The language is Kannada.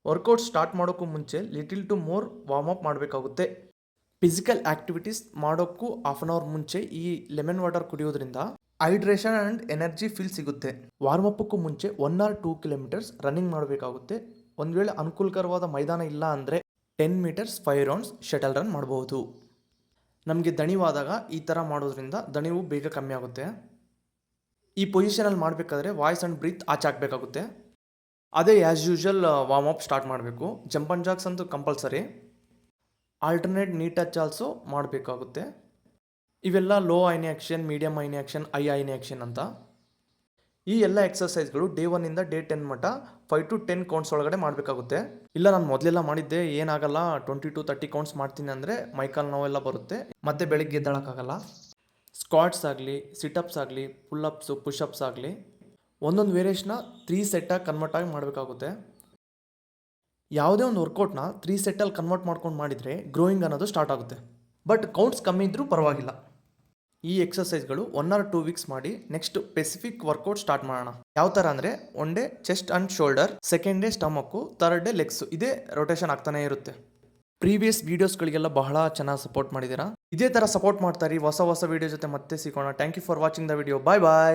ವರ್ಕೌಟ್ ಸ್ಟಾರ್ಟ್ ಮಾಡೋಕ್ಕೂ ಮುಂಚೆ little too more warm up ಮಾಡಬೇಕಾಗುತ್ತೆ. ಫಿಸಿಕಲ್ ಆಕ್ಟಿವಿಟೀಸ್ ಮಾಡೋಕ್ಕೂ ಹಾಫ್ ಅನ್ ಅವರ್ ಮುಂಚೆ ಈ ಲೆಮನ್ ವಾಟರ್ ಕುಡಿಯೋದ್ರಿಂದ ಹೈಡ್ರೇಷನ್ ಆ್ಯಂಡ್ ಎನರ್ಜಿ ಫೀಲ್ ಸಿಗುತ್ತೆ. ವಾರ್ಮ್ ಅಪ್ಪಕ್ಕೂ ಮುಂಚೆ 1 or 2 ಕಿಲೋಮೀಟರ್ಸ್ ರನ್ನಿಂಗ್ ಮಾಡಬೇಕಾಗುತ್ತೆ. ಒಂದು ವೇಳೆ ಅನುಕೂಲಕರವಾದ ಮೈದಾನ ಇಲ್ಲ ಅಂದರೆ 10 ಮೀಟರ್ಸ್ 5 ರೌಂಡ್ಸ್ ಶಟಲ್ ರನ್ ಮಾಡಬಹುದು. ನಮಗೆ ದಣಿವಾದಾಗ ಈ ಥರ ಮಾಡೋದ್ರಿಂದ ದಣಿವು ಬೇಗ ಕಮ್ಮಿ ಆಗುತ್ತೆ. ಈ ಪೊಸಿಷನಲ್ಲಿ ಮಾಡಬೇಕಾದ್ರೆ ವಾಯ್ಸ್ ಆ್ಯಂಡ್ ಬ್ರೀತ್ ಆಚೆ ಹಾಕಬೇಕಾಗುತ್ತೆ. ಅದೇ as usual warm up start ಮಾಡಬೇಕು. ಜಂಪ್ ಆ್ಯಂಡ್ ಜಾಕ್ಸ್ ಅಂತೂ compulsory. Alternate knee touch also ಮಾಡಬೇಕಾಗುತ್ತೆ. ಇವೆಲ್ಲ ಲೋ ಐನಿ ಆ್ಯಕ್ಷನ್, ಮೀಡಿಯಮ್ ಐನಿ ಆ್ಯಕ್ಷನ್, ಐನಿ ಆ್ಯಕ್ಷನ್ ಅಂತ. ಈ ಎಲ್ಲ ಎಕ್ಸಸೈಸ್ಗಳು ಡೇ 1 ಇಂದ ಡೇ 10 ಮಟ್ಟ 5 to 10 ಕೌಂಟ್ಸ್ ಒಳಗಡೆ ಮಾಡಬೇಕಾಗುತ್ತೆ. ಇಲ್ಲ ನಾನು ಮೊದಲೆಲ್ಲ ಮಾಡಿದ್ದೆ ಏನಾಗಲ್ಲ 20 to 30 ಕೌಂಟ್ಸ್ ಮಾಡ್ತೀನಿ ಅಂದರೆ ಮೈಕಾಲ್ ನೋವೆಲ್ಲ ಬರುತ್ತೆ, ಮತ್ತೆ ಬೆಳಿಗ್ಗೆ ಎದ್ದೇಳೋಕ್ಕಾಗಲ್ಲ. ಸ್ಕ್ವಾಟ್ಸ್ ಆಗಲಿ, ಸಿಟಪ್ಸ್ ಆಗಲಿ, ಪುಲ್ಲಪ್ಸು, ಪುಷಪ್ಸ್ ಆಗಲಿ ಒಂದೊಂದು ವೇರಿಯೇಷನ್ನ 3 ಸೆಟ್ಟಾಗಿ ಕನ್ವರ್ಟ್ ಆಗಿ ಮಾಡಬೇಕಾಗುತ್ತೆ. ಯಾವುದೇ ಒಂದು ವರ್ಕೌಟ್ನ 3 ಸೆಟ್ಟಲ್ಲಿ ಕನ್ವರ್ಟ್ ಮಾಡ್ಕೊಂಡು ಮಾಡಿದರೆ ಗ್ರೋಯಿಂಗ್ ಅನ್ನೋದು ಸ್ಟಾರ್ಟ್ ಆಗುತ್ತೆ. ಬಟ್ ಕೌಂಟ್ಸ್ ಕಮ್ಮಿ ಇದ್ದರೂ ಪರವಾಗಿಲ್ಲ. ಈ ಎಕ್ಸಸೈಸ್ಗಳು 1 or 2 ವೀಕ್ಸ್ ಮಾಡಿ ನೆಕ್ಸ್ಟ್ ಸ್ಪೆಸಿಫಿಕ್ ವರ್ಕೌಟ್ ಸ್ಟಾರ್ಟ್ ಮಾಡೋಣ. ಯಾವ ಥರ ಅಂದರೆ one day chest and shoulder, second day ಸ್ಟಮಕ್ಕು, ಥರ್ಡ್ ಡೇ ಲೆಗ್ಸ್. ಇದೇ ರೊಟೇಷನ್ ಆಗ್ತಾನೆ ಇರುತ್ತೆ. ಪ್ರೀವಿಯಸ್ ವೀಡಿಯೋಸ್ಗಳಿಗೆಲ್ಲ ಬಹಳ ಚೆನ್ನಾಗಿ ಸಪೋರ್ಟ್ ಮಾಡಿದ್ದೀರಾ. ಇದೇ ಥರ ಸಪೋರ್ಟ್ ಮಾಡ್ತಾರೆ. ಹೊಸ ಹೊಸ ವೀಡಿಯೋ ಜೊತೆ ಮತ್ತೆ ಸಿಗೋಣ. Thank you for watching the video. Bye bye.